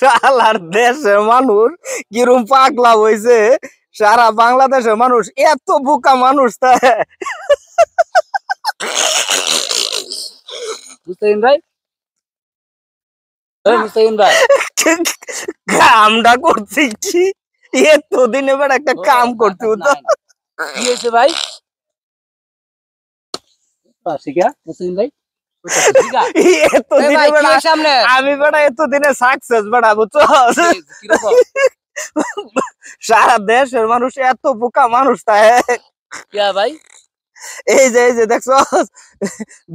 শালার দেশের মানুষ কিরম পাগলা হইছে, সারা বাংলাদেশের মানুষ এত বোকা মানুষ তাই মুস্তাকিম ভাই, মুস্তাকিম ভাই কামটা করছি কি এতদিন এবার একটা কাম করতে হতো। কি হয়েছে ভাই? মুস্তাকিম ভাই আমি বেটা এতদিনে সাকসেস বেটা বুঝছো, সারা দেশের মানুষ এত বোকা মানুষ তাই ভাই। এই যে দেখছো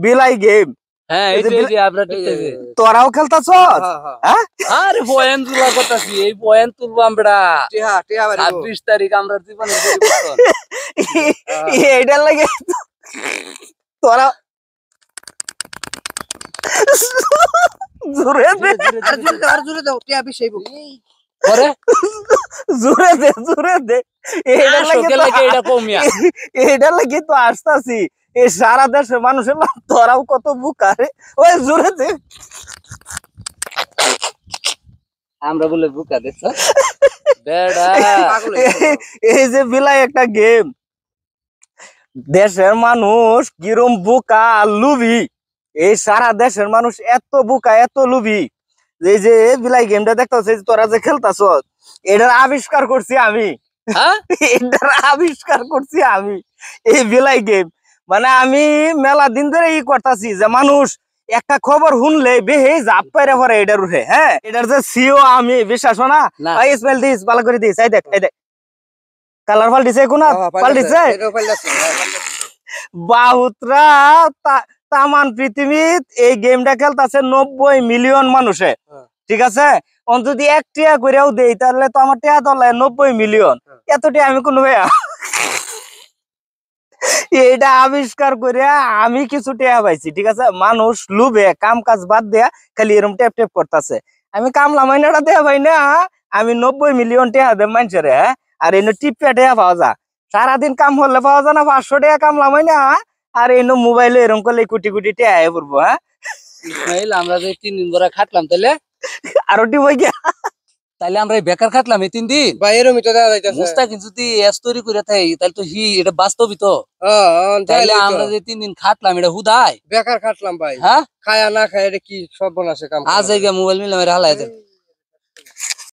বিলাই গেম, হ্যাঁ এই যে আমরা দেখতেছি তোরাও খেলতাছ? হ্যাঁ আরে বয়ান তুলা করতেছি, এই বয়ান তুলবো আমরা 26 তারিখ আমরা জীবনের পরিবর্তন এইটার লাগে তোরা জোরে দে জোরে দাও টিয়া বিষয় পরে জোরে দে এইটার লাগে তো আসতাছি। এই সারা দেশের মানুষের তোরাও কত বোকা রে, ওই জোরে দে। আমরা বলে বুকা দেখছো এই যে বিলাই একটা গেম, দেশের মানুষ কিরম বোকা লুবি, এই সারা দেশের মানুষ এত বোকা এত লুবি। এই যে বিলাই গেমটা দেখতেছ তোরা যে খেলতাছ, এটার আবিষ্কার করছি আমি, এটার আবিষ্কার করছি আমি এই বিলাই গেম। মানে আমি মেলা দিন ধরে করতেছি যে মানুষ একটা খবর শুনলে বেহে জাপ পাইরে পরে এটার উঠে। হ্যাঁ এটার যে সিও আমি, বিশ্বাস না স্মেল দিস ভালো করে দিস, এই দেখ কালার পাল্টিছে কোন পাল্টিছে বাহুতরা তামান পৃথিবীত এই গেমটা খেলতেছে 90 মিলিয়ন মানুষে, ঠিক আছে? যদি 1 টিয়া করেও দেই তাহলে তো আমার টিয়া দলায় 90 মিলিয়ন, এত টিয়া আমি কোনো এটা আবিষ্কার করে আমি কিছু টিয়া পাইছি, ঠিক আছে? মানুষ লুবে কাম কাজ বাদ দেয়া খালি এরকম টেপ টেপ করতেছে। আমি কামলা মাইনাটা দেয়া ভাই না, আমি 90 মিলিয়ন টিয়া দে মানুষের। হ্যাঁ আর এনে টিপে টিয়া পাওয়া যা, সারাদিন কাম হলে পাওয়া যায় না 500 টাকা কামলা মাইনা, আর এনে মোবাইলে এরকম করলে কোটি কোটি টিয়া আয় পড়বো। হ্যাঁ ইসমাইল আমরা যে 3 দিন ধরে খাটলাম তাহলে আরো টিপ হয়ে গিয়া, তাইলে আমরা বেকার খাটলাম এই 3 দিন ভাই এরকমই তো দেখা যাইতাছে। মুস্তাকিম যদি স্টোরি করে থাকি তাহলে তো এটা বাস্তবই তো। তাইলে আমরা যে 3 দিন খাটলাম এটা হুদাই বেকার খাটলাম ভাই। হ্যাঁ খায়া না খায় এটা কি সর্বনাশে কাম। আজ এই মোবাইল মিলে মেরে হালাই দেন।